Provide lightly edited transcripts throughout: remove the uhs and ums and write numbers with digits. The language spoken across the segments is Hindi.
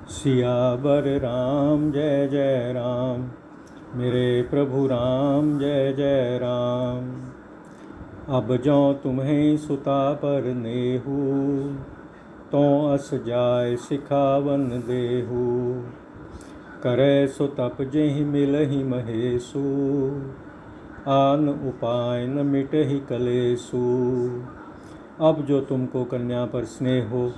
सियावर राम जय जय राम, मेरे प्रभु राम जय जय राम। अब जो तुम्हें सुता पर नेहू, तो अस जाय सिखावन देहू। करे सो तप जेहि मिलहि महेशु, आन उपाय न मिटहि कलेसु। अब जो तुमको कन्या पर स्नेह हो,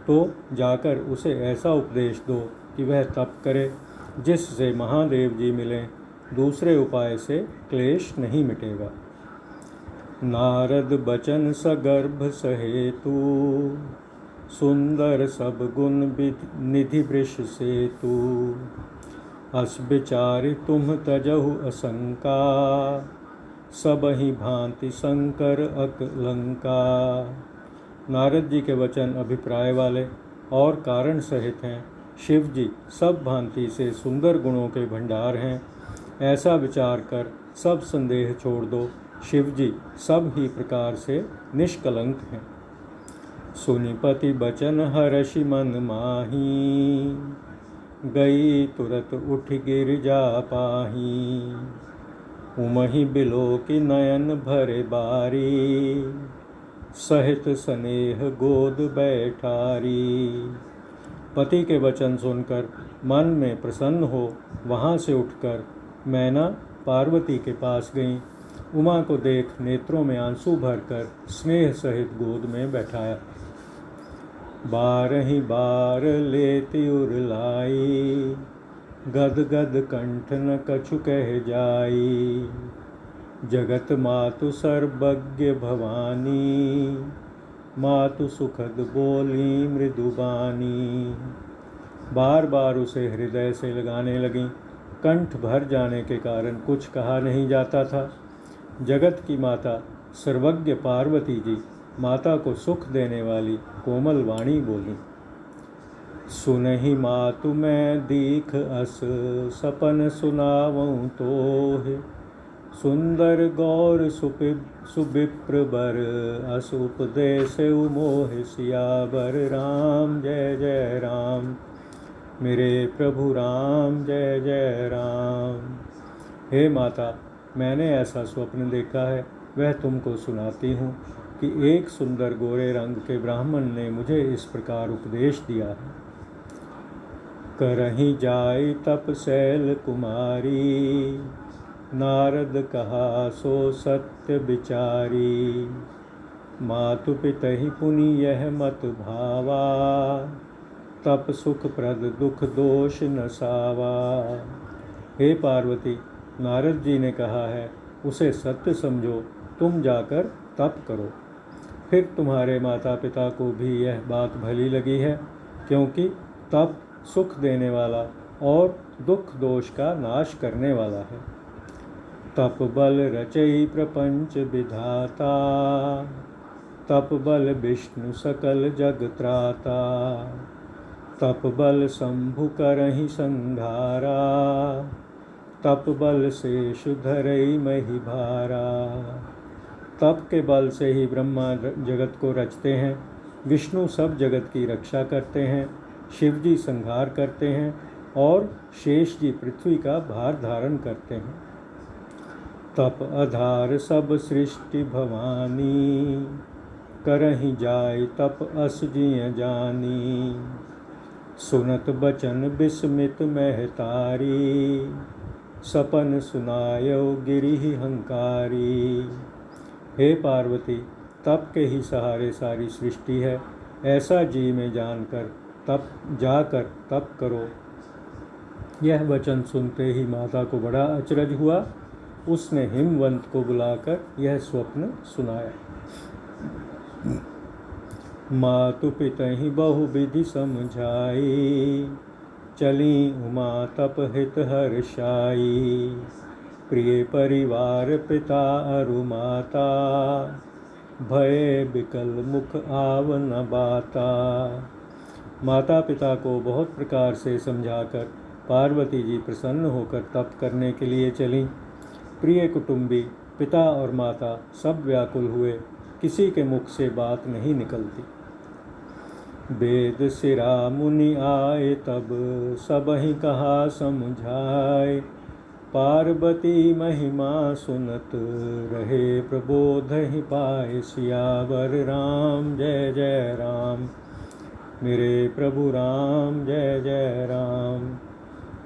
तो जाकर उसे ऐसा उपदेश दो कि वह तप करे, जिससे महादेव जी मिलें। दूसरे उपाय से क्लेश नहीं मिटेगा। नारद बचन सगर्भ सहेतु, सुंदर सब गुण निधि वृष सेतु। अस विचारि तुम तजहु असंका, सबहि भांति शंकर अकलंका। नारद जी के वचन अभिप्राय वाले और कारण सहित हैं। शिव जी सब भांति से सुंदर गुणों के भंडार हैं। ऐसा विचार कर सब संदेह छोड़ दो। शिव जी सब ही प्रकार से निष्कलंक हैं। सुनिपति बचन हर्षि मन माही, गई तुरत उठ गिरजा पाही। उमहि बिलोकि नयन भरे बारी, सहित स्नेह गोद बैठारी। पति के वचन सुनकर मन में प्रसन्न हो वहाँ से उठकर मैना पार्वती के पास गईं। उमा को देख नेत्रों में आंसू भरकर स्नेह सहित गोद में बैठाया। बारहि बार लेति उरलाई, गद गद कंठ न कछु कह जाई। जगत मातु सर्वज्ञ भवानी, मातु सुखद बोली मृदुबानी। बार बार उसे हृदय से लगाने लगी। कंठ भर जाने के कारण कुछ कहा नहीं जाता था। जगत की माता सर्वज्ञ पार्वती जी माता को सुख देने वाली कोमल वाणी बोली। सुनहि मातु मैं दीख अस, सपन सुनावऊँ तोहि। सुंदर गौर सुविप्र बर, अस उपदेश मोहि। सियावर राम जय जय राम, मेरे प्रभु राम जय जय राम। हे माता, मैंने ऐसा स्वप्न देखा है, वह तुमको सुनाती हूँ कि एक सुंदर गोरे रंग के ब्राह्मण ने मुझे इस प्रकार उपदेश दिया है। करहि जाय तपशैल कुमारी, नारद कहा सो सत्य विचारी। मातु पितहि पुनि यह मत भावा, तप सुख प्रद दुख दोष न सावा। हे पार्वती, नारद जी ने कहा है, उसे सत्य समझो, तुम जाकर तप करो। फिर तुम्हारे माता पिता को भी यह बात भली लगी है, क्योंकि तप सुख देने वाला और दुख दोष का नाश करने वाला है। तप बल रचई प्रपंच विधाता, तप बल विष्णु सकल जग त्राता। तप बल शंभु करहि संघारा, तप बल शेष धरई मही भारा। तप के बल से ही ब्रह्मा जगत को रचते हैं, विष्णु सब जगत की रक्षा करते हैं, शिव जी संहार करते हैं और शेष जी पृथ्वी का भार धारण करते हैं। तप आधार सब सृष्टि भवानी, करहि जाय तप अस जिय जानी। सुनत बचन विस्मित महतारी, सपन सुनायो गिरिहि हंकारी। हे पार्वती, तप के ही सहारे सारी सृष्टि है, ऐसा जी में जानकर जाकर तप करो। यह वचन सुनते ही माता को बड़ा अचरज हुआ। उसने हिमवंत को बुलाकर यह स्वप्न सुनाया। मातु पितहि बहु विधि समझाई, चली उमा तप हित हर्षाई। प्रिय परिवार पिता अरु माता, भय बिकल मुख आव न बाता। माता पिता को बहुत प्रकार से समझाकर पार्वती जी प्रसन्न होकर तप करने के लिए चलीं। प्रिय कुटुंबी पिता और माता सब व्याकुल हुए, किसी के मुख से बात नहीं निकलती। वेद सिरा मुनि आए तब सबहि कहा समझाए। पार्वती महिमा सुनत रहे प्रबोधहि पाए। सियावर राम जय जय राम, मेरे प्रभु राम जय जय राम।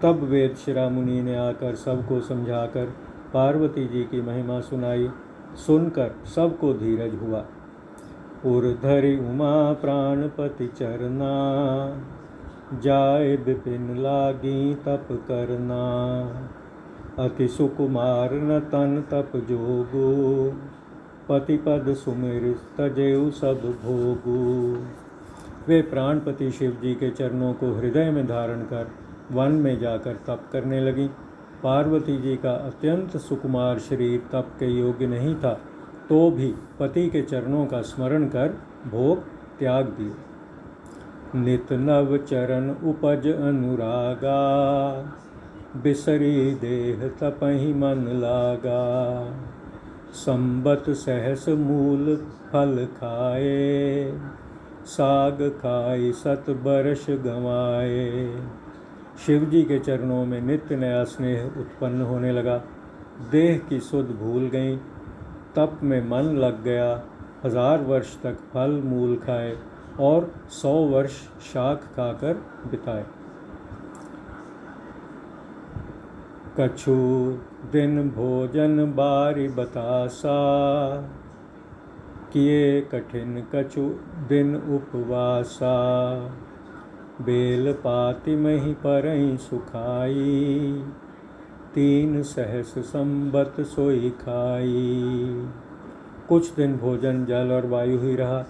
तब वेद शिरा मुनि ने आकर सबको समझाकर पार्वती जी की महिमा सुनाई। सुनकर सबको धीरज हुआ। उर्धरि उमा प्राणपति चरना, जाए विपिन लागी तप करना। अति सुकुमार न तन तप जोगु, पति पद सुमिर तजेउ सब भोगु। वे प्राणपति शिव जी के चरणों को हृदय में धारण कर वन में जाकर तप करने लगी। पार्वती जी का अत्यंत सुकुमार शरीर तप के योग्य नहीं था, तो भी पति के चरणों का स्मरण कर भोग त्याग दिए। नित नव चरण उपज अनुरागा, बिसरी देह तपहि मन लागा। संबत सहस मूल फल खाए, साग खाई सत बरस गंवाए। शिव जी के चरणों में नित्य नया स्नेह उत्पन्न होने लगा। देह की सुध भूल गई, तप में मन लग गया। 1000 वर्ष तक फल मूल खाए और 100 वर्ष शाक खाकर बिताए। कछु दिन भोजन बारी बतासा, किए कठिन कछु दिन उपवासा। बेल पाति मही परई सुखाई, 3 सहस संबत सोई खाई। कुछ दिन भोजन जल और वायु ही रहा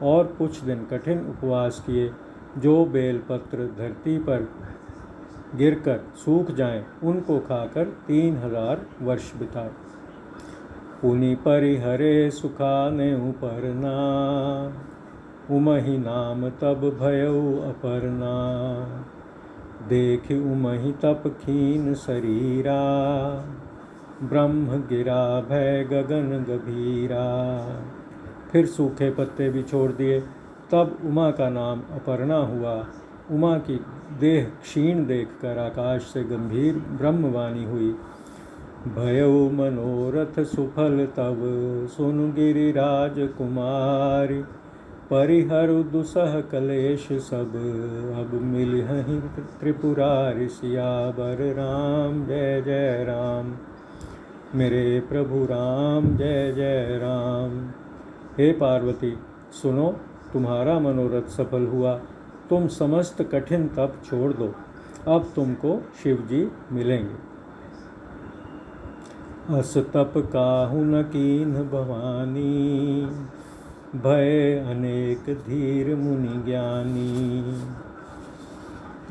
और कुछ दिन कठिन उपवास किए। जो बेलपत्र धरती पर गिरकर सूख जाएं, उनको खाकर 3000 वर्ष बिताए। पुनि परिहरे सुखाने उपरना, उमहि नाम तब भयउ अपर्णा। देखि उमहि तप खीन शरीरा, ब्रह्म गिरा भय गगन गभीरा। फिर सूखे पत्ते भी छोड़ दिए। तब उमा का नाम अपर्णा हुआ। उमा की देह क्षीण देखकर आकाश से गंभीर ब्रह्मवाणी हुई। भयउ मनोरथ सुफल तब, सुनु गिरिराज कुमारी। परिहरु दुसह कलेश सब, अब मिलहि त्रिपुरारि। सियावर राम जय जय राम, मेरे प्रभु राम जय जय राम। हे पार्वती, सुनो, तुम्हारा मनोरथ सफल हुआ। तुम समस्त कठिन तप छोड़ दो, अब तुमको शिव जी मिलेंगे। अस तप काहु न कीन्ह भवानी, भय अनेक धीर मुनि ज्ञानी।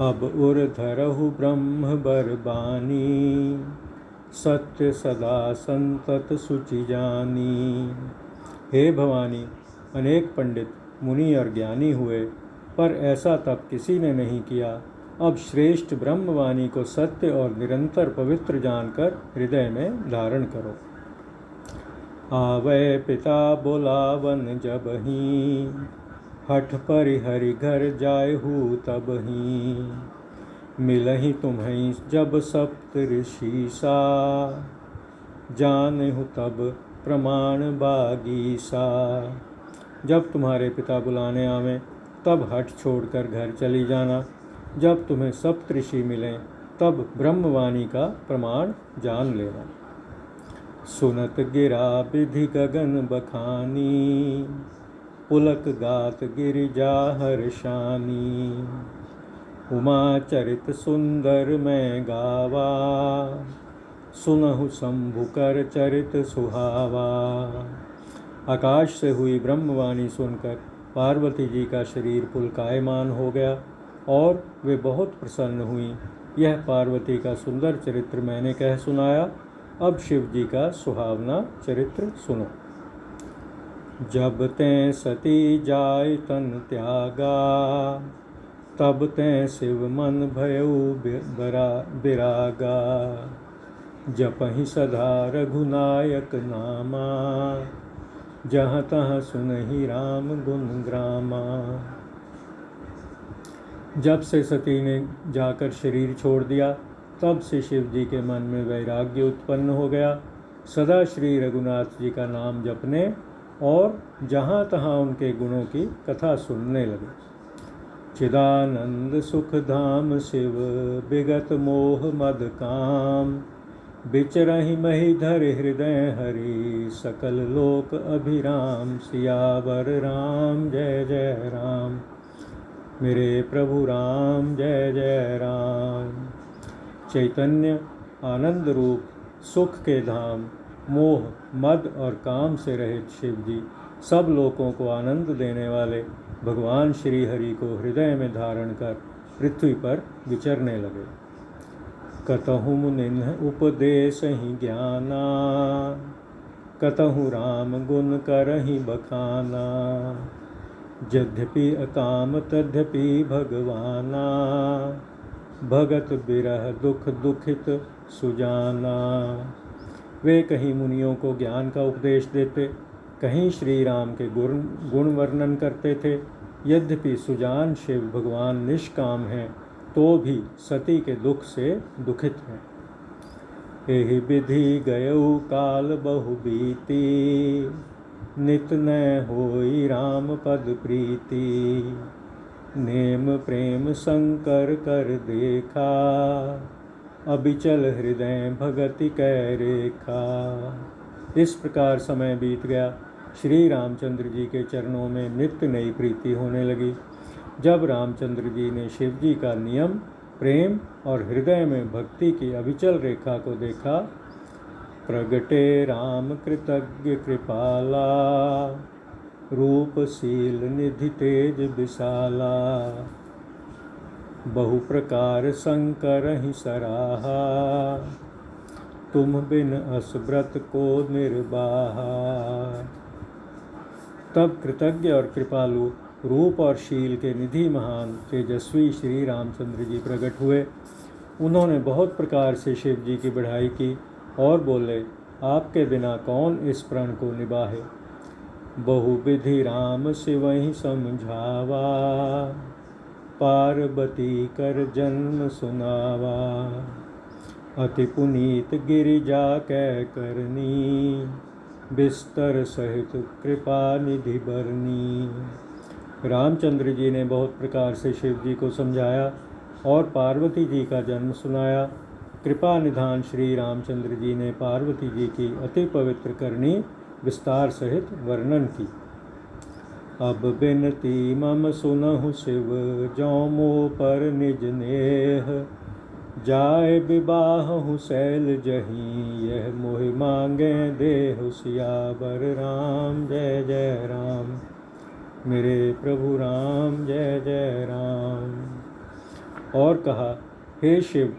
अब उर धरहु ब्रह्म बर बानी, सत्य सदा संतत सुचि जानी। हे भवानी, अनेक पंडित मुनि और ज्ञानी हुए, पर ऐसा तप किसी ने नहीं किया। अब श्रेष्ठ ब्रह्मवाणी को सत्य और निरंतर पवित्र जानकर हृदय में धारण करो। आवै पिता बोलावन जबहि, हठ परिहरि घर जायहु तबहि। मिलहि तुम्हें जब सप्त ऋषिसा, जानहु तब प्रमाण बागीसा। जब तुम्हारे पिता बुलाने आवें, तब हठ छोड़कर घर चली जाना। जब तुम्हें सप्तऋषि मिलें, तब ब्रह्मवाणी का प्रमाण जान लेना। सुनत गिरा विधि गगन बखानी, पुलक गात गिरिजा हर्षानी। उमा चरित सुंदर मैं गावा, सुनहु शंभु कर चरित सुहावा। आकाश से हुई ब्रह्मवाणी सुनकर पार्वती जी का शरीर पुलकायमान हो गया और वे बहुत प्रसन्न हुई। यह पार्वती का सुंदर चरित्र मैंने कह सुनाया। अब शिव जी का सुहावना चरित्र सुनो। जब तें सती जाय तन त्यागा, तब तें शिव मन भयउ बिरागा। जपहि सदा रघुनायक नामा, जहाँ तहाँ सुनहि राम गुण ग्रामा। जब से सती ने जाकर शरीर छोड़ दिया, तब से शिव जी के मन में वैराग्य उत्पन्न हो गया। सदा श्री रघुनाथ जी का नाम जपने और जहाँ तहाँ उनके गुणों की कथा सुनने लगे। चिदानंद सुख धाम शिव विगत मोह मद काम, बिचरहि मही धर हृदय हरि, सकल लोक अभिराम। सियावर राम जय जय राम, मेरे प्रभु राम जय जय राम। चैतन्य आनंद रूप सुख के धाम, मोह मद और काम से रहित शिव जी सब लोगों को आनंद देने वाले भगवान श्री हरि को हृदय में धारण कर पृथ्वी पर विचरने लगे। कतहु मुनिन्ह उपदेश ही ज्ञाना, कतहु राम गुण करहि बखाना, यद्यपि अकाम तद्यपि भगवाना, भगत बिरह दुख दुखित सुजाना। वे कहीं मुनियों को ज्ञान का उपदेश देते, कहीं श्री राम के गुण वर्णन करते थे। यद्यपि सुजान शिव भगवान निष्काम हैं, तो भी सती के दुख से दुखित हैं। एहि विधि गयउ काल बहु बीती, नित न होई राम पद प्रीति, नेम प्रेम शंकर कर देखा, अबिचल हृदय भगति कै रेखा। इस प्रकार समय बीत गया। श्री रामचंद्र जी के चरणों में नित्य नई प्रीति होने लगी। जब रामचंद्र जी ने शिव जी का नियम, प्रेम और हृदय में भक्ति की अविचल रेखा को देखा, प्रगटे राम कृतज्ञ कृपाला, रूपशील निधि तेज विशाला, बहु प्रकार शंकर ही सराहा, तुम बिन अस व्रत को निर्वाहा। तब कृतज्ञ और कृपालु, रूप और शील के निधि महान तेजस्वी श्री रामचंद्र जी प्रकट हुए। उन्होंने बहुत प्रकार से शिव जी की बढ़ाई की और बोले, आपके बिना कौन इस प्रण को निभाए। बहुविधि राम शिवहि समझावा, पार्वती कर जन्म सुनावा, अति पुनीत गिरिजा कै करनी, बिस्तर सहित कृपा निधि बरनी। रामचंद्र जी ने बहुत प्रकार से शिव जी को समझाया और पार्वती जी का जन्म सुनाया। कृपा निधान श्री रामचंद्र जी ने पार्वती जी की अति पवित्र करनी विस्तार सहित वर्णन की। अब बिनती मम सुनहु शिव, जौ मोह पर निज नेह, जाय विवाहु शैल जहीं, यह मोहि मांगे देहु। सियावर राम जय जय राम, मेरे प्रभु राम जय जय राम। और कहा, हे शिव,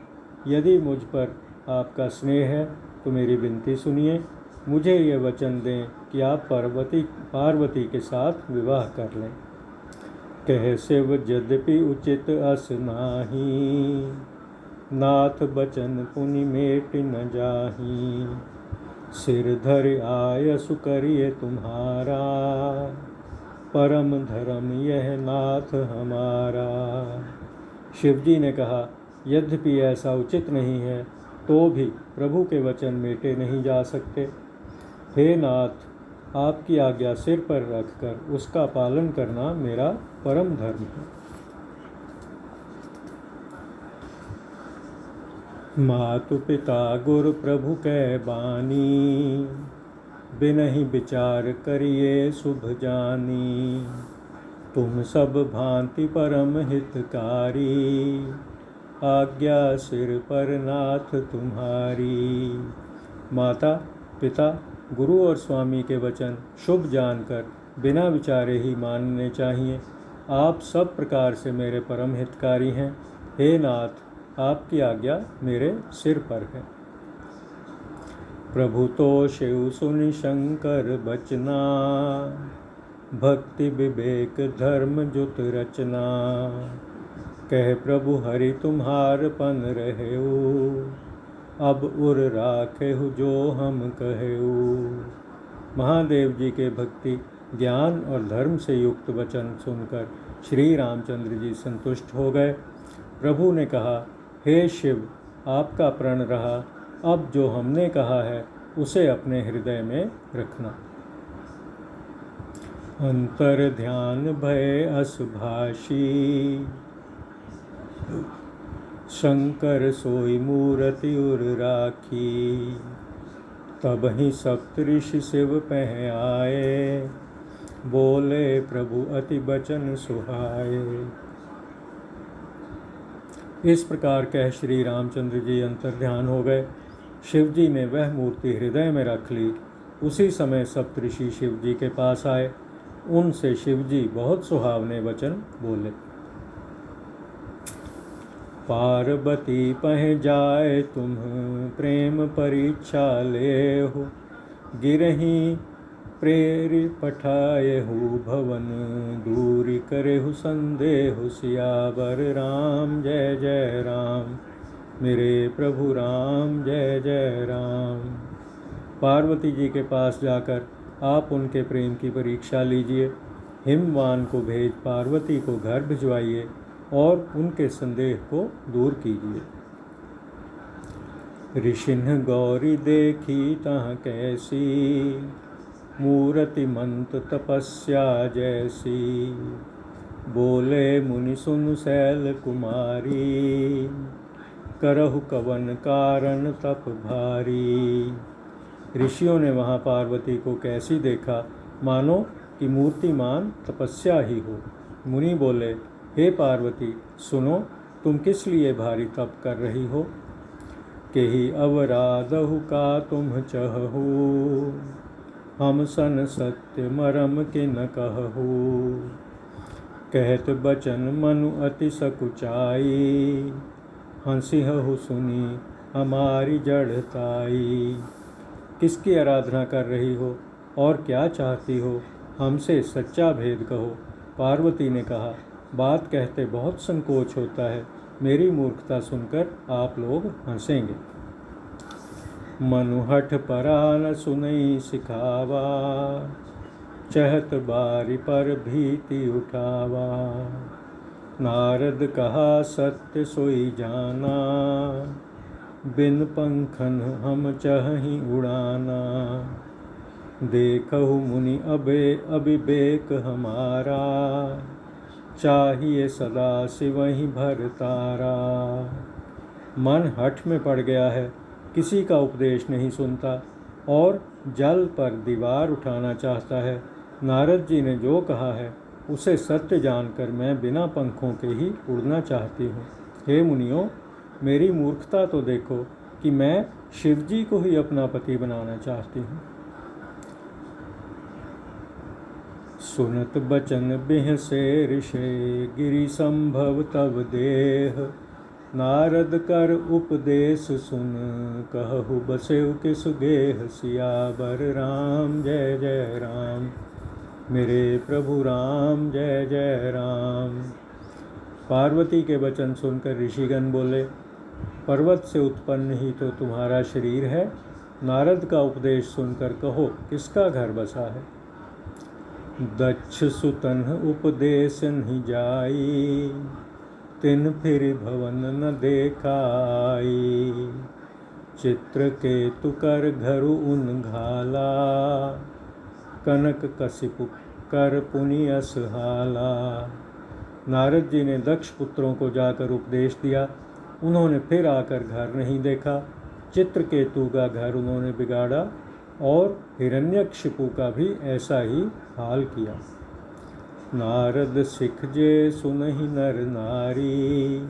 यदि मुझ पर आपका स्नेह है तो मेरी विनती सुनिए। मुझे ये वचन दें कि आप पार्वती के साथ विवाह कर लें। कह शिव, यद्यपि उचित अस नाही, नाथ बचन पुनि मेट न जाही, सिर धर आयसु करिए तुम्हारा, परम धर्म यह नाथ हमारा। शिवजी ने कहा, यद्यपि ऐसा उचित नहीं है तो भी प्रभु के वचन मेटे नहीं जा सकते। हे नाथ, आपकी आज्ञा सिर पर रखकर उसका पालन करना मेरा परम धर्म है। मातु पिता गुरु प्रभु कै बानी, बिनहि विचार करिए शुभ जानी, तुम सब भांति परम हितकारी, आज्ञा सिर पर नाथ तुम्हारी। माता पिता गुरु और स्वामी के वचन शुभ जानकर बिना विचारे ही मानने चाहिए। आप सब प्रकार से मेरे परम हितकारी हैं। हे नाथ, आपकी आज्ञा मेरे सिर पर है। प्रभु तो शिव सुनि शंकर बचना, भक्ति विवेक धर्म जुत रचना, कह प्रभु हरि तुम्हार पन रहेऊ, अब उर राखेहु जो हम कहेऊ। महादेव जी के भक्ति ज्ञान और धर्म से युक्त वचन सुनकर श्री रामचंद्र जी संतुष्ट हो गए। प्रभु ने कहा, हे शिव, आपका प्रण रहा, अब जो हमने कहा है उसे अपने हृदय में रखना। अंतर ध्यान भय असभाषी, शंकर सोई मूरति उर राखी। तब ही सप्त ऋषि शिव पह आए, बोले प्रभु अति बचन सुहाए। इस प्रकार कह श्री रामचंद्र जी अंतर ध्यान हो गए। शिव जी ने वह मूर्ति हृदय में रख ली। उसी समय सप्तऋषि शिव जी के पास आए। उनसे शिव जी बहुत सुहावने वचन बोले। पार्वती पह जाए तुम प्रेम परीक्षा ले हो, गिरही प्रेरि पठाए हु भवन, दूरी करे हु संदेह सियावर राम जय जय राम, मेरे प्रभु राम जय जय राम। पार्वती जी के पास जाकर आप उनके प्रेम की परीक्षा लीजिए। हिमवान को भेज पार्वती को घर भिजवाइए और उनके संदेह को दूर कीजिए। ऋषिन्ह गौरी देखी तहाँ कैसी, मूरति मंत तपस्या जैसी। बोले मुनि सुन शैल कुमारी, करहु कवन कारण तप भारी। ऋषियों ने वहाँ पार्वती को कैसी देखा, मानो कि मूर्तिमान तपस्या ही हो। मुनि बोले, हे पार्वती सुनो, तुम किस लिए भारी तप कर रही हो। केहि अवराधहु का तुम चहु, हम सन सत्य मरम के न कहु। कहत बचन मनु अति सकुचाई, हंसिहु सुनी हमारी जड़ताई। किसकी आराधना कर रही हो और क्या चाहती हो, हमसे सच्चा भेद कहो। पार्वती ने कहा, बात कहते बहुत संकोच होता है, मेरी मूर्खता सुनकर आप लोग हंसेंगे। मनुहठ परा न सुनई सिखावा, चहत बारी पर भीति उठावा। नारद कहा सत्य सोई जाना, बिन पंखन हम चहि उड़ाना। देखहु मुनि अविवेक हमारा, चाहिए सदा शिवहि भरतारा। मन हठ में पड़ गया है, किसी का उपदेश नहीं सुनता और जल पर दीवार उठाना चाहता है। नारद जी ने जो कहा है उसे सत्य जानकर मैं बिना पंखों के ही उड़ना चाहती हूँ। हे मुनियों, मेरी मूर्खता तो देखो कि मैं शिव जी को ही अपना पति बनाना चाहती हूँ। सुनत बचन बिहसे ऋषे, गिरि संभव तब देह। नारद कर उपदेश सुन, कहु बसेउ किस गेह। सियावर राम जय जय राम, मेरे प्रभु राम जय जय राम। पार्वती के वचन सुनकर ऋषिगण बोले, पर्वत से उत्पन्न ही तो तुम्हारा शरीर है। नारद का उपदेश सुनकर कहो, किसका घर बसा है। दक्ष सुतन उपदेश नहीं जाई, तिन फिर भवन न देखाई। चित्र केतु कर घरु उन घाला, कनक कशिपु कर पुनि असहाला। नारद जी ने दक्ष पुत्रों को जाकर उपदेश दिया। उन्होंने फिर आकर घर नहीं देखा। चित्रकेतु का घर उन्होंने बिगाड़ा और हिरण्यकशिपु का भी ऐसा ही हाल किया। नारद सिख जे सुनहि नर नारी,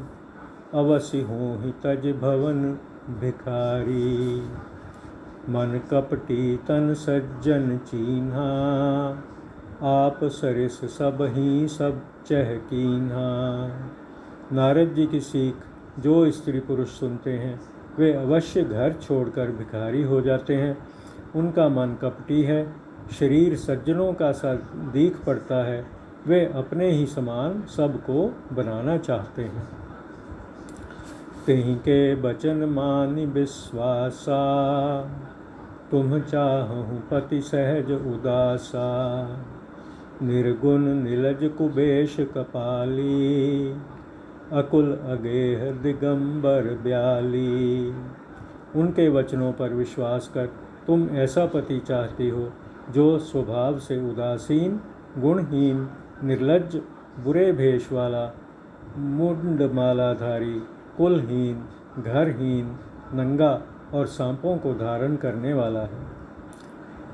अवसि होहि तज भवन भिखारी। मन कपटी तन सज्जन चीन्हा, आप सरिस सब ही सब चह कीन्हा। नारद जी की सीख जो स्त्री पुरुष सुनते हैं वे अवश्य घर छोड़कर भिखारी हो जाते हैं। उनका मन कपटी है, शरीर सज्जनों का सा दीख पड़ता है। वे अपने ही समान सबको बनाना चाहते हैं। तिहि के बचन मानि विश्वासा, तुम चाहूँ पति सहज उदासा। निर्गुण निलज कुबेश कपाली, अकुल अगेह दिगंबर ब्याली। उनके वचनों पर विश्वास कर तुम ऐसा पति चाहती हो जो स्वभाव से उदासीन, गुणहीन, निर्लज्ज, बुरे भेष वाला, मुंडमालाधारी, कुलहीन, घरहीन, नंगा और सांपों को धारण करने वाला है।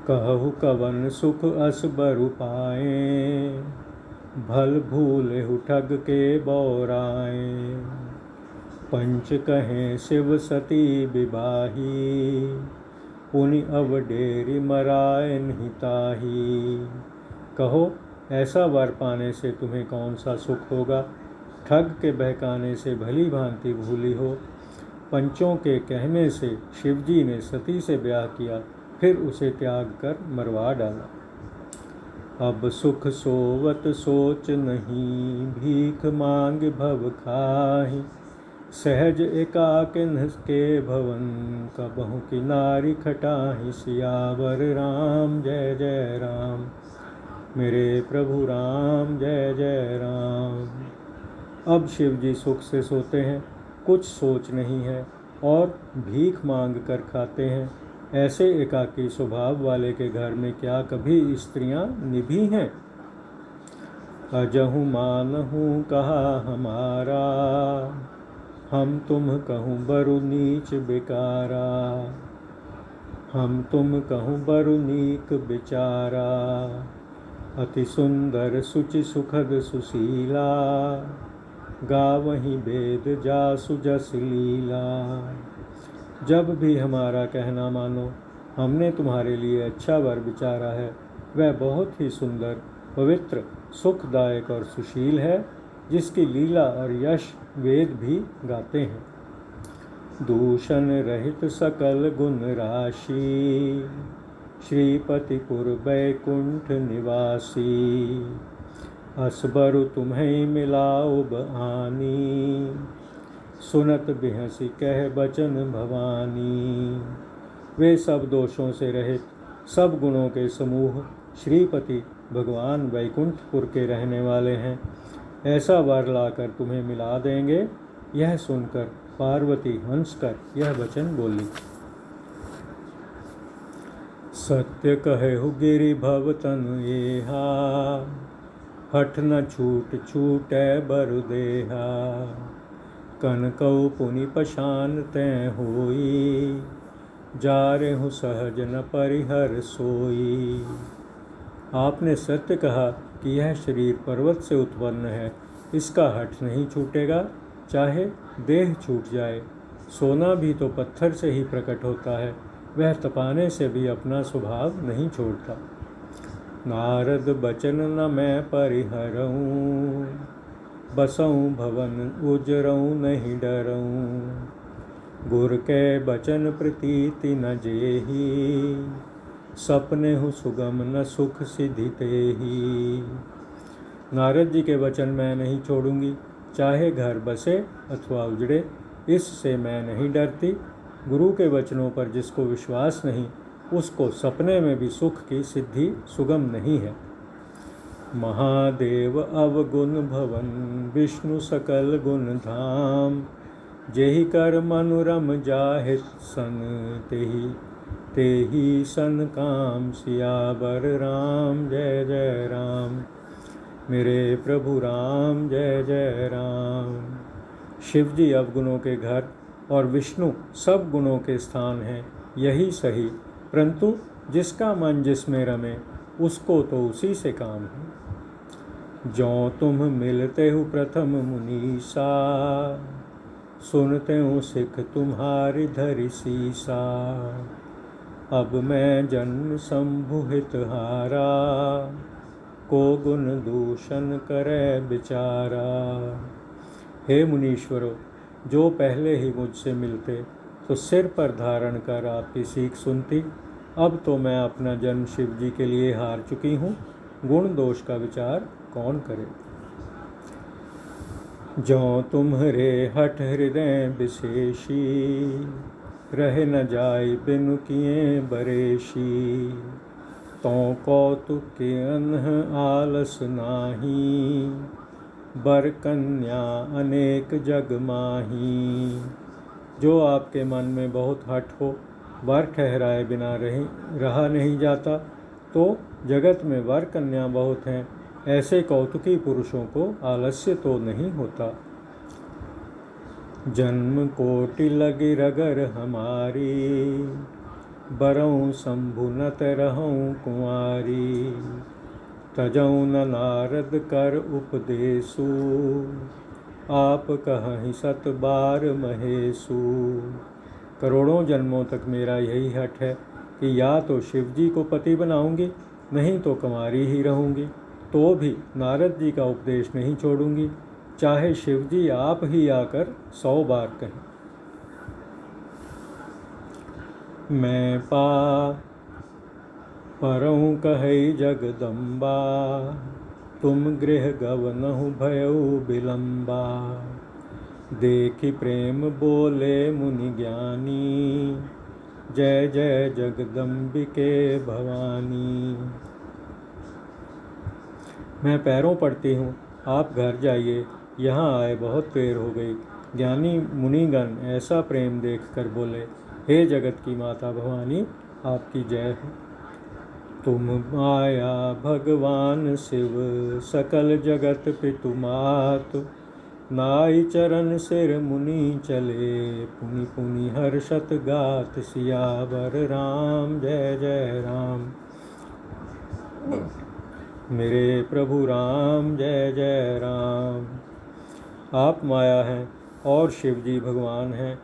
कहु कवन सुख अस बरु पाए, भल भूलेहु ठग के बौराए। पंच कहें शिव सती विवाही, पुनि अवडेरी मरायन हिताही। कहो ऐसा वर पाने से तुम्हें कौन सा सुख होगा। ठग के बहकाने से भली भांति भूली हो। पंचों के कहने से शिवजी ने सती से ब्याह किया, फिर उसे त्याग कर मरवा डाला। अब सुख सोवत सोच नहीं, भीख मांग भव खाहि। सहज एकाकिन के भवन, कबहु की नारी खटाहि। सियावर राम जय जय राम, मेरे प्रभु राम जय जय राम। अब शिवजी सुख से सोते हैं, कुछ सोच नहीं है और भीख मांग कर खाते हैं। ऐसे एकाकी स्वभाव वाले के घर में क्या कभी स्त्रियां निभी हैं। अजहु मानहु कहा हमारा, हम तुम कहूँ बरु नीच बिकारा। हम तुम कहूँ बरु नीक बिचारा, अति सुंदर सुचि सुखद सुशीला। गावहीं वेद जासु जस लीला। जब भी हमारा कहना मानो, हमने तुम्हारे लिए अच्छा वर विचारा है। वह बहुत ही सुंदर, पवित्र, सुखदायक और सुशील है, जिसकी लीला और यश वेद भी गाते हैं। दूषण रहित सकल गुण राशि, श्रीपतिपुर बैकुंठ निवासी। असबरु तुम्हें मिलाओ बआनी, सुनत बिहसी कह बचन भवानी। वे सब दोषों से रहित, सब गुणों के समूह श्रीपति भगवान वैकुंठपुर के रहने वाले हैं। ऐसा वर लाकर तुम्हें मिला देंगे। यह सुनकर पार्वती हंसकर यह वचन बोली। सत्य कहेहु गिरि भव तनु एहा, हठ न छूट छूटै बरु देहा। कनकौ पुनि पशान तै होई, जारेहु सहज न परिहर सोई। आपने सत्य कहा कि यह शरीर पर्वत से उत्पन्न है, इसका हठ नहीं छूटेगा, चाहे देह छूट जाए। सोना भी तो पत्थर से ही प्रकट होता है, वह तपाने से भी अपना स्वभाव नहीं छोड़ता। नारद बचन न मैं परिहरऊँ, बसऊँ भवन उजरऊँ नहीं डरऊँ। गुर के बचन प्रीति न जेही, सपने हूँ सुगम न सुख सिद्धि तेही। नारद जी के वचन मैं नहीं छोड़ूंगी, चाहे घर बसे अथवा उजड़े, इससे मैं नहीं डरती। गुरु के वचनों पर जिसको विश्वास नहीं, उसको सपने में भी सुख की सिद्धि सुगम नहीं है। महादेव अवगुण भवन, विष्णु सकल गुण धाम। जेहि कर मनुरम जाहित सन, तेहि सन काम। सियावर राम जय जय राम, मेरे प्रभु राम जय जय राम। शिवजी अवगुणों के घर और विष्णु सब गुणों के स्थान हैं, यही सही। परंतु जिसका मन जिसमें रमे, उसको तो उसी से काम है। ज्यों तुम मिलते हो प्रथम मुनीसा, सुनते हूँ सिख तुम्हारी धरि सीसा। अब मैं जन्म संभुहित हारा, को गुण दूषण करे बिचारा। हे मुनीश्वरों, जो पहले ही मुझसे मिलते तो सिर पर धारण कर आपकी सीख सुनती। अब तो मैं अपना जन्म शिव जी के लिए हार चुकी हूँ, गुण दोष का विचार कौन करे। ज्यों तुम्हरे हठ हृदय विशेषी, रह न जाय बिनु किए बरेशी। तों कौतुक अनह आलस नाही, बर कन्या अनेक जग माही। जो आपके मन में बहुत हठ हो, वर ठहराए बिना रहा नहीं जाता, तो जगत में वर कन्या बहुत हैं, ऐसे कौतुकी पुरुषों को आलस्य तो नहीं होता। जन्म कोटि लगी रगर हमारी, बरऊँ शंभु नत रहूँ कुंवारी। तजऊँ न नारद कर उपदेशु, आप कहीं सत बार महेशु। करोड़ों जन्मों तक मेरा यही हठ है कि या तो शिव जी को पति बनाऊंगी, नहीं तो कुंवारी ही रहूंगी। तो भी नारद जी का उपदेश नहीं छोड़ूंगी, चाहे शिव जी आप ही आकर 100 बार कहें। मैं पा परऊँ कहई जगदम्बा, तुम गृह गवनहु भयउ विलम्बा। देखि प्रेम बोले मुनि ज्ञानी, जय जय जगदम्बिके भवानी। मैं पैरों पड़ती हूँ, आप घर जाइए, यहाँ आए बहुत देर हो गई। ज्ञानी मुनिगण ऐसा प्रेम देखकर बोले, हे जगत की माता भवानी, आपकी जय हो। तुम माया भगवान शिव, सकल जगत पितु मातु। नाई चरण सिर मुनि चले, पुनि पुनि हर्षत गात सियावर राम जय जय राम। मेरे प्रभु राम जय जय राम। आप माया हैं और शिव जी भगवान हैं,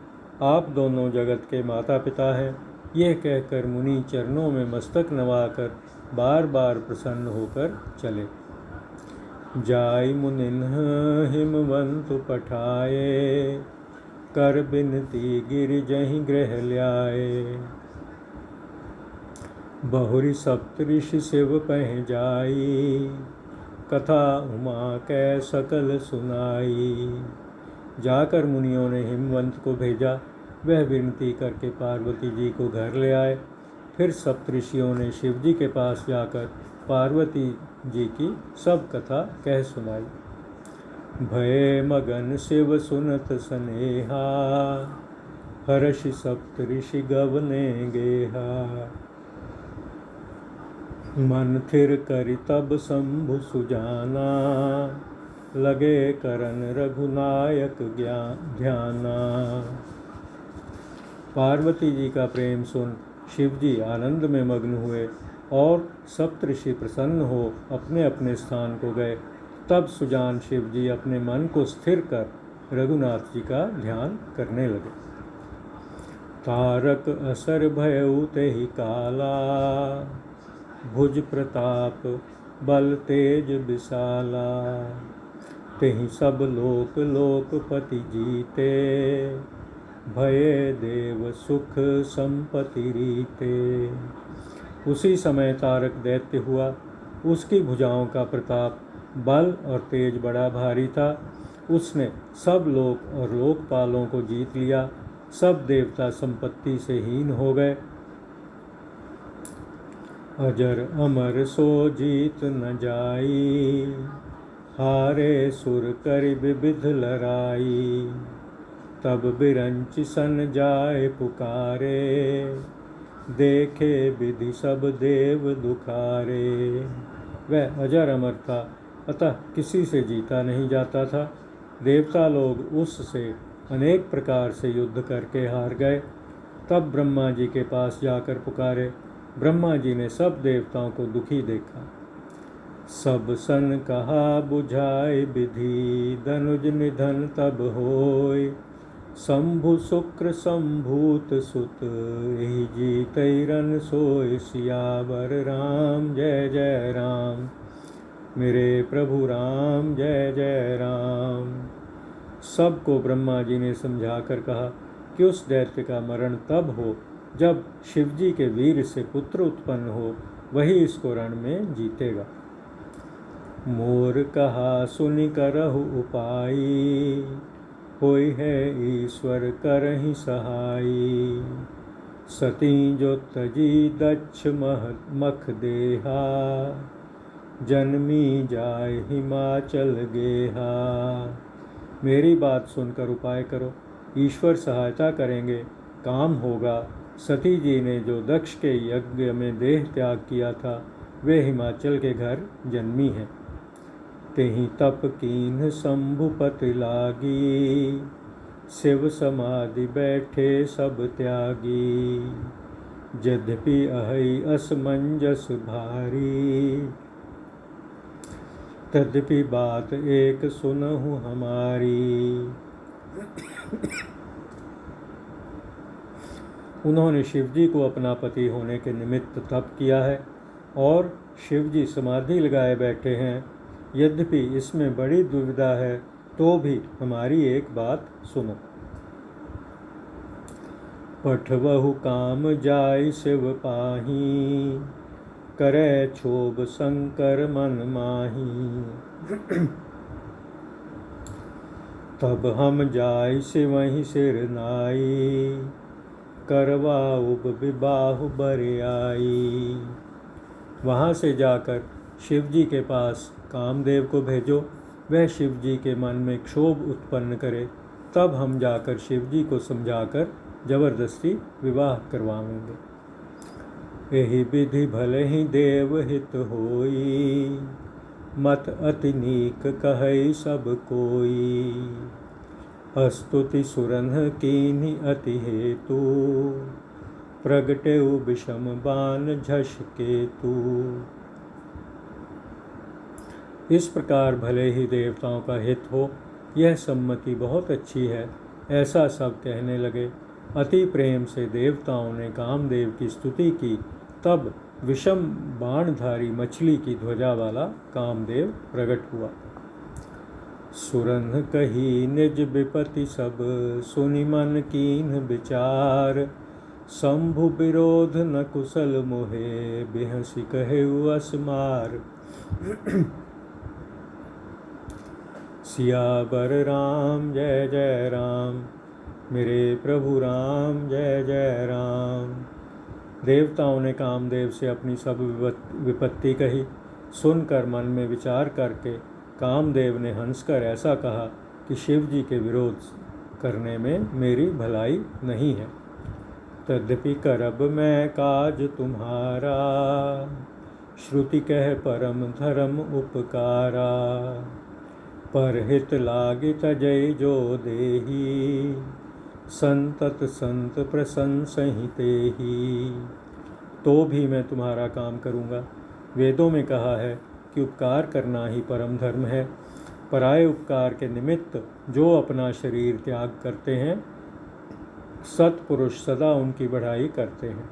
आप दोनों जगत के माता पिता हैं। यह कहकर मुनि चरणों में मस्तक नवाकर बार बार प्रसन्न होकर चले। जाय मुनिन हिमवंतु पठाए, कर बिनती गिर जहि गृह ल्याए। बहुरी सप्तऋषि शिव पह जाई, कथा उमा कै सकल सुनाई। जाकर मुनियों ने हिमवंत को भेजा, वह विनती करके पार्वती जी को घर ले आए। फिर सप्तऋषियों ने शिव जी के पास जाकर पार्वती जी की सब कथा कह सुनाई। भय मगन शिव सुनत सनेहा, हर्षि सप्तऋषि गवने गेहा। मन थिर करि तब शंभु सुजाना, लगे करन रघुनायक ध्याना। पार्वती जी का प्रेम सुन शिव जी आनंद में मग्न हुए और सप्तऋषि प्रसन्न हो अपने अपने स्थान को गए। तब सुजान शिव जी अपने मन को स्थिर कर रघुनाथ जी का ध्यान करने लगे। तारक असर भयउ तेहि काला, भुज प्रताप बल तेज विशाला। तेहि सब लोक लोकपति जीते, भये देव सुख संपत्ति रीते। उसी समय तारक दैत्य हुआ, उसकी भुजाओं का प्रताप बल और तेज बड़ा भारी था। उसने सब लोक और लोकपालों को जीत लिया, सब देवता संपत्ति से हीन हो गए। अजर अमर सो जीत न जाई, हारे सुर करि विविध लड़ाई। तब बिरंच सन जाए पुकारे, देखे विधि सब देव दुखारे। वह अजर अमर था, अतः किसी से जीता नहीं जाता था। देवता लोग उससे अनेक प्रकार से युद्ध करके हार गए। तब ब्रह्मा जी के पास जाकर पुकारे। ब्रह्मा जी ने सब देवताओं को दुखी देखा। सब सन कहा बुझाए विधि, धनुज निधन तब होय। शंभु शुक्र संभूत सुत, एहि जीतै रन सोय। सियावर राम जय जय राम। मेरे प्रभु राम जय जय राम। सबको ब्रह्मा जी ने समझाकर कहा कि उस दैत्य का मरण तब हो जब शिवजी के वीर से पुत्र उत्पन्न हो, वही इसको रण में जीतेगा। मोर कहा सुनि करहु उपाई, होय है ईश्वर करहि सहाई। सती जो तजी दक्ष मख देहा, जन्मी जाय हिमाचल गेहा। मेरी बात सुनकर उपाय करो, ईश्वर सहायता करेंगे, काम होगा। सती जी ने जो दक्ष के यज्ञ में देह त्याग किया था, वे हिमाचल के घर जन्मी हैं। तेहि तप कीन्ह शंभुपति लागी, शिव समाधि बैठे सब त्यागी। यद्यपि अहै असमंजस भारी, तद्यपि बात एक सुनहु हमारी। उन्होंने शिवजी को अपना पति होने के निमित्त तप किया है और शिवजी समाधि लगाए बैठे हैं। यद्यपि इसमें बड़ी दुविधा है, तो भी हमारी एक बात सुनो। पठवहु काम जाय शिव पाही, करे क्षोभ शंकर मन माही। तब हम जाय शिवहि सिर नाई, करवा उब विबाहु बरियाई। वहाँ से जाकर शिवजी के पास कामदेव को भेजो, वह शिवजी के मन में क्षोभ उत्पन्न करे, तब हम जाकर शिवजी को समझाकर जबरदस्ती विवाह करवाएंगे। यही विधि भले ही देव हित होई, मत अति नीक कहै सब कोई। स्तुति सुरन कीन्हि अति हेतु, प्रगटेउ विषम बान झष केतु। इस प्रकार भले ही देवताओं का हित हो, यह सम्मति बहुत अच्छी है, ऐसा सब कहने लगे। अति प्रेम से देवताओं ने कामदेव की स्तुति की, तब विषम बाणधारी मछली की ध्वजा वाला कामदेव प्रकट हुआ। सुरन कही निज विपति सब, सुनि मन कीन्ह विचार। शंभु विरोध न कुशल मोहे, बिहसि कहेउ असमार। सियावर राम जय जय राम, मेरे प्रभु राम जय जय राम। देवताओं ने कामदेव से अपनी सब विपत्ति कही। सुनकर मन में विचार करके कामदेव ने हंसकर ऐसा कहा कि शिव जी के विरोध करने में मेरी भलाई नहीं है। तद्यपि करब मैं काज तुम्हारा, श्रुति कह परम धर्म उपकारा। परहित लागे तजय जो देही, संतत संत प्रशंसहि तेहि। तो भी मैं तुम्हारा काम करूँगा। वेदों में कहा है कि उपकार करना ही परम धर्म है। पराये उपकार के निमित्त जो अपना शरीर त्याग करते हैं, सत्पुरुष सदा उनकी बढ़ाई करते हैं।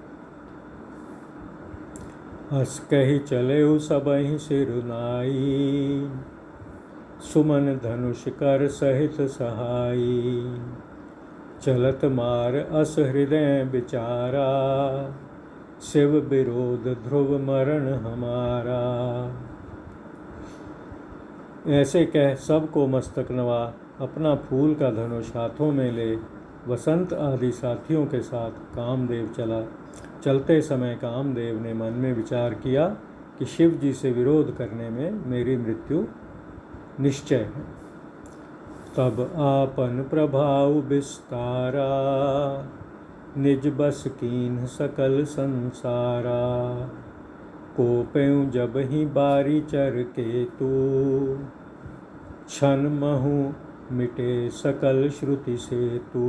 हस कहि चलेउ सबहि सिर नाई, सुमन धनुष कर सहित सहाई। चलत मार अस हृदय विचारा, शिव विरोध ध्रुव मरण हमारा। ऐसे कह सबको मस्तक नवा अपना फूल का धनुष हाथों में ले वसंत आदि साथियों के साथ कामदेव चला। चलते समय कामदेव ने मन में विचार किया कि शिव जी से विरोध करने में मेरी मृत्यु निश्चय है। तब आपन प्रभाव विस्तारा, निज बस कीन्ह सकल संसारा। कोपेउ जब ही बारी चर केतु, क्षण महु मिटे सकल श्रुति सेतु।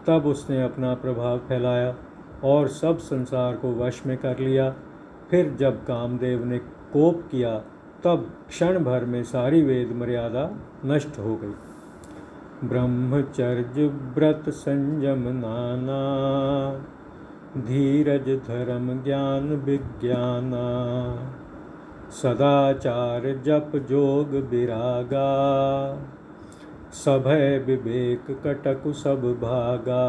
तब उसने अपना प्रभाव फैलाया और सब संसार को वश में कर लिया। फिर जब कामदेव ने कोप किया, तब क्षण भर में सारी वेद मर्यादा नष्ट हो गई। ब्रह्मचर्य व्रत संयम नाना, धीरज धर्म ज्ञान विज्ञाना। सदाचार जप जोग विरागा, सभय विवेक कटकु सब भागा।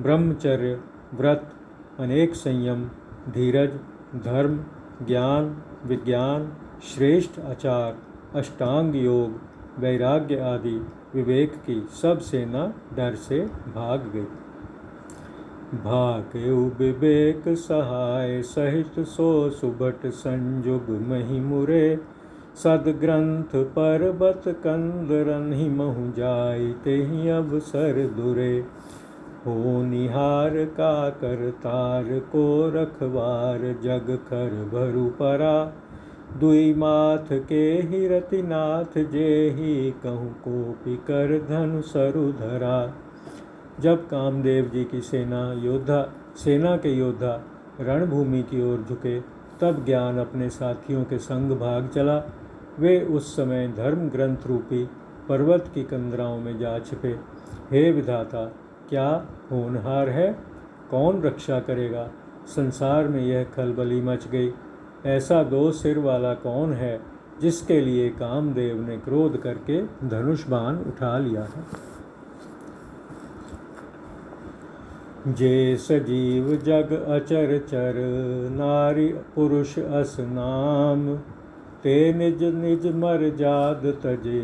ब्रह्मचर्य व्रत, अनेक संयम, धीरज, धर्म, ज्ञान, विज्ञान, श्रेष्ठ आचार, अष्टांग योग, वैराग्य आदि विवेक की सब सेना डर से भाग गई। भाकेउ विवेक सहाय सहित सो सुभट संजुग मही मुरे सदग्रंथ पर्वत कंदरन्हि महु जाय तेहि अवसर दुरे हो निहार का करतार को रखवार जग कर भरु परा दुई माथ के ही रतिनाथ जे ही कहूँ कोपी कर धनु सरु धरा। जब कामदेव जी की सेना के योद्धा रणभूमि की ओर झुके तब ज्ञान अपने साथियों के संग भाग चला। वे उस समय धर्म ग्रंथ रूपी पर्वत की कंदराओं में जा छिपे। हे विधाता, क्या होनहार है? कौन रक्षा करेगा? संसार में यह खलबली मच गई। ऐसा दो सिर वाला कौन है जिसके लिए कामदेव ने क्रोध करके धनुष बाण उठा लिया है। जे सजीव जग अचर चर नारी पुरुष अस नाम ते निज निज मर जाद तजे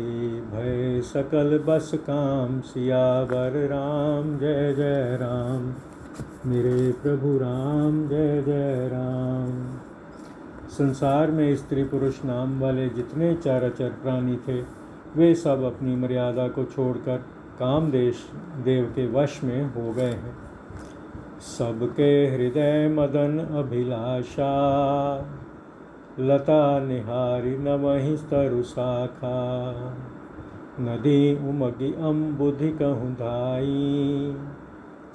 भय सकल बस काम सियावर राम जय जय राम। मेरे प्रभु राम जय जय राम। संसार में स्त्री पुरुष नाम वाले जितने चराचर प्राणी थे वे सब अपनी मर्यादा को छोड़कर कामदेव के वश में हो गए हैं। सबके हृदय मदन अभिलाषा लता निहारी नवहि तरु शाखा नदी उमगी अम्बुधि कहूँ धाई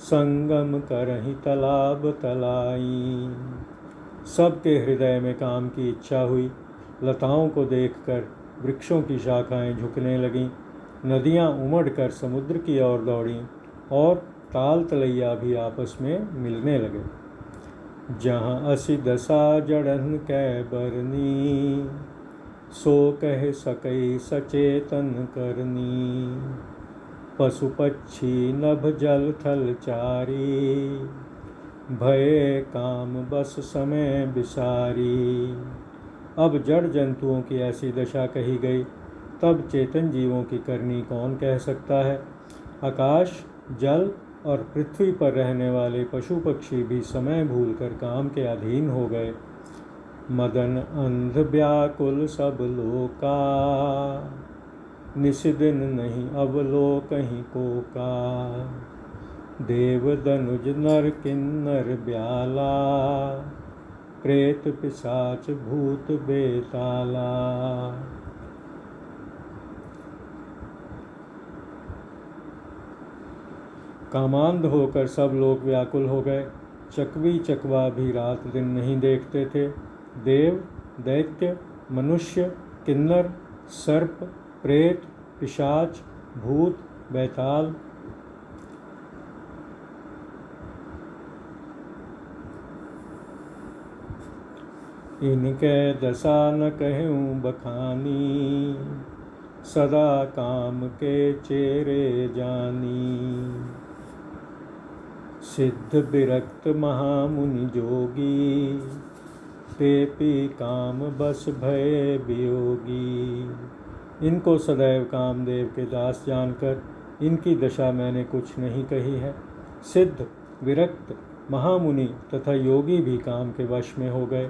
संगम करहि तालाब तलाई। सबके हृदय में काम की इच्छा हुई। लताओं को देखकर वृक्षों की शाखाएं झुकने लगीं। नदियां उमड़कर समुद्र की ओर दौड़ीं और ताल तलैया भी आपस में मिलने लगे। जहाँ असी दशा जड़न कै बरनी सो कह सकई सचेतन करनी पशु पक्षी नभ जल थल चारी भय काम बस समय विसारी। अब जड़ जंतुओं की ऐसी दशा कही गई, तब चेतन जीवों की करनी कौन कह सकता है। आकाश, जल और पृथ्वी पर रहने वाले पशु पक्षी भी समय भूलकर काम के अधीन हो गए। मदन अंध व्याकुल सब लोका निशिदिन नहीं अवलोकहि को का देव दनुज नर किन्नर ब्याला प्रेत पिशाच भूत बेताला। कामांध होकर सब लोग व्याकुल हो गए। चकवी चकवा भी रात दिन नहीं देखते थे। देव, दैत्य, मनुष्य, किन्नर, सर्प, प्रेत, पिशाच, भूत, बैताल इनके दशा न कहूँ बखानी सदा काम के चेरे जानी। सिद्ध विरक्त महामुनि जोगी तेपी काम बस भय वियोगी। इनको सदैव कामदेव के दास जानकर इनकी दशा मैंने कुछ नहीं कही है। सिद्ध, विरक्त, महामुनि तथा योगी भी काम के वश में हो गए।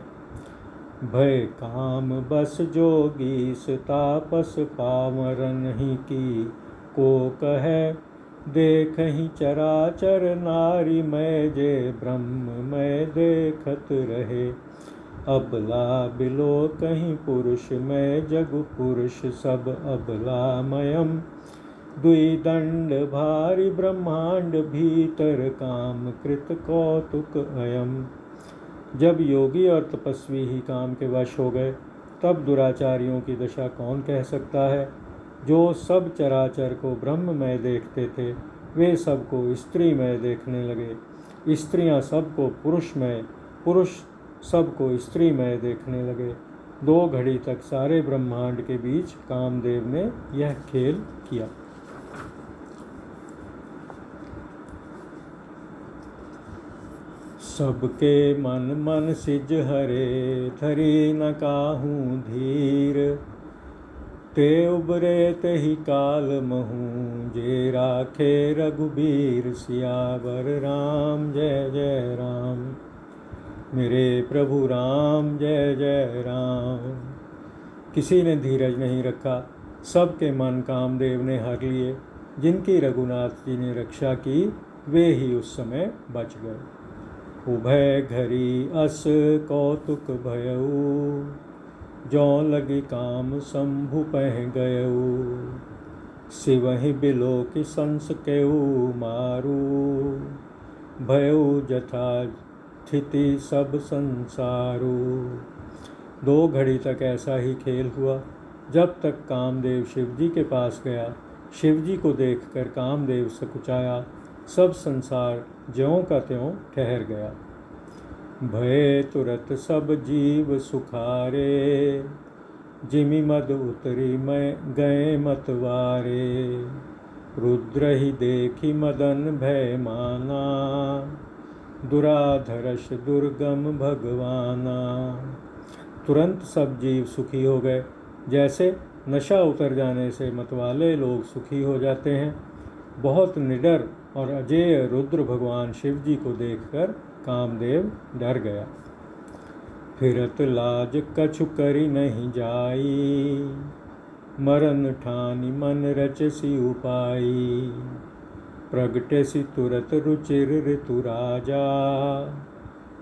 भय काम बस जोगी तापस पामरन ही की को कहे देखहि चराचर नारी मैं जे ब्रह्म मैं देखत रहे। अबला बिलो कहीं पुरुष मैं जगु पुरुष सब अबलामयम दुई दंड भारी ब्रह्मांड भीतर काम कृत कौतुक अयम। जब योगी और तपस्वी ही काम के वश हो गए तब दुराचारियों की दशा कौन कह सकता है। जो सब चराचर को ब्रह्ममय देखते थे वे सबको स्त्रीमय देखने लगे। स्त्रियां सबको पुरुषमय, पुरुष सबको स्त्रीमय देखने लगे। 2 घड़ी तक सारे ब्रह्मांड के बीच कामदेव ने यह खेल किया। सबके मन मन सिज हरे धरी न काहूँ धीर ते उबरे तेहि काल महूँ, जे राखे रघुबीर सियावर राम जय जय राम। मेरे प्रभु राम जय जय राम। किसी ने धीरज नहीं रखा, सबके मन कामदेव ने हर लिए। जिनकी रघुनाथ जी ने रक्षा की, वे ही उस समय बच गए। उभय घरी अस कौतुक भयऊ, जौं लगी काम शंभु पह गयऊ। सिवहि बिलो की संस केऊ मारू, भयऊ जथा स्थिति सब संसारू। 2 घड़ी तक ऐसा ही खेल हुआ, जब तक कामदेव शिवजी के पास गया। शिवजी को देखकर कामदेव सकुचाया, सब संसार ज्यों का त्यों ठहर गया। भय तुरत सब जीव सुखारे, जिमि मद उतरी मैं गए मतवारे। रुद्र ही देखी मदन भय माना, दुराधरष दुर्गम भगवाना। तुरंत सब जीव सुखी हो गए, जैसे नशा उतर जाने से मतवाले लोग सुखी हो जाते हैं। बहुत निडर और अजेय रुद्र भगवान शिव जी को देखकर कामदेव डर गया। फिरत लाज कछु करी नहीं जाई, मरन ठानी मन रचसी उपाई। प्रगटे तुरत रुचिर ऋतु राजा,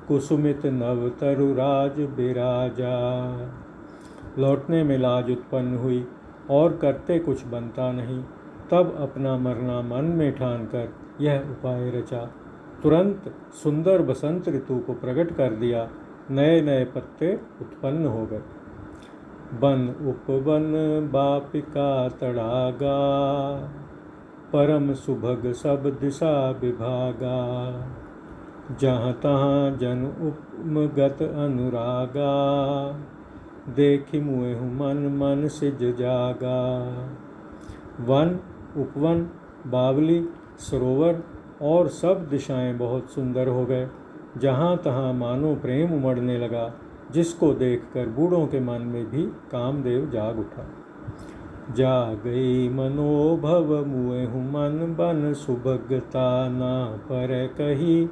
कुसुमित नव तरु राज बिराजा। लौटने में लाज उत्पन्न हुई और करते कुछ बनता नहीं। तब अपना मरना मन में ठानकर यह उपाय रचा। तुरंत सुंदर बसंत ऋतु को प्रकट कर दिया। नए नए पत्ते उत्पन्न हो गए। बन उपवन बापिका तड़ागा, परम सुभग सब दिशा विभागा। जहाँ तहाँ जन उपमगत अनुरागा, देखि मुएहु मन मन सिज जागा। वन, उपवन, बावली, सरोवर और सब दिशाएं बहुत सुंदर हो गए। जहाँ तहाँ मानो प्रेम उमड़ने लगा, जिसको देखकर बूढ़ों के मन में भी कामदेव जाग उठा। जा गई मनोभव मुएहु मन बन, सुभगता ना पर कही।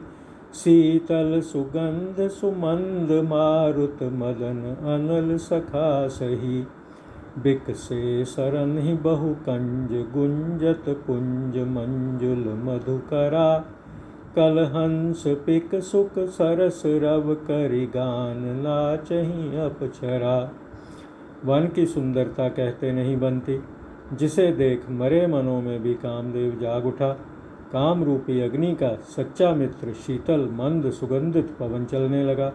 शीतल सुगंध सुमंद मारुत मदन, अनल सखा सही। बिकसे सरन ही बहु कंज, गुंजत पुंज मंजुल मधुकरा। कलहंस पिक सुख सरस रव, करि गान नाचहि अपचरा। वन की सुंदरता कहते नहीं बनती, जिसे देख मरे मनों में भी कामदेव जाग उठा। काम रूपी अग्नि का सच्चा मित्र शीतल मंद सुगंधित पवन चलने लगा।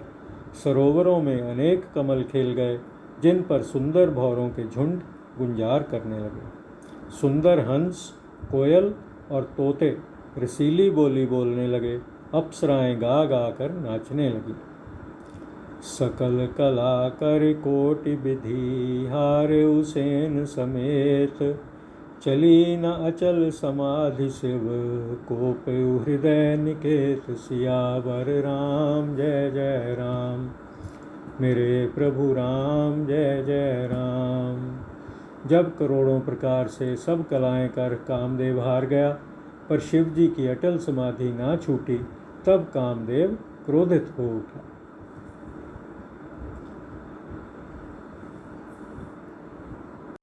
सरोवरों में अनेक कमल खेल गए, जिन पर सुंदर भौरों के झुंड गुंजार करने लगे। सुंदर हंस, कोयल और तोते रसीली बोली बोलने लगे। अप्सराएं गा गा कर नाचने लगी। सकल कला कर कोटि विधि, हारे उसेन समेत। चली न अचल समाधि शिव, कोपयु हृदय निकेत। सियावर राम जय जय राम। मेरे प्रभु राम जय जय राम। जब करोड़ों प्रकार से सब कलाएं कर कामदेव हार गया, पर शिव जी की अटल समाधि ना छूटी, तब कामदेव क्रोधित हो उठा।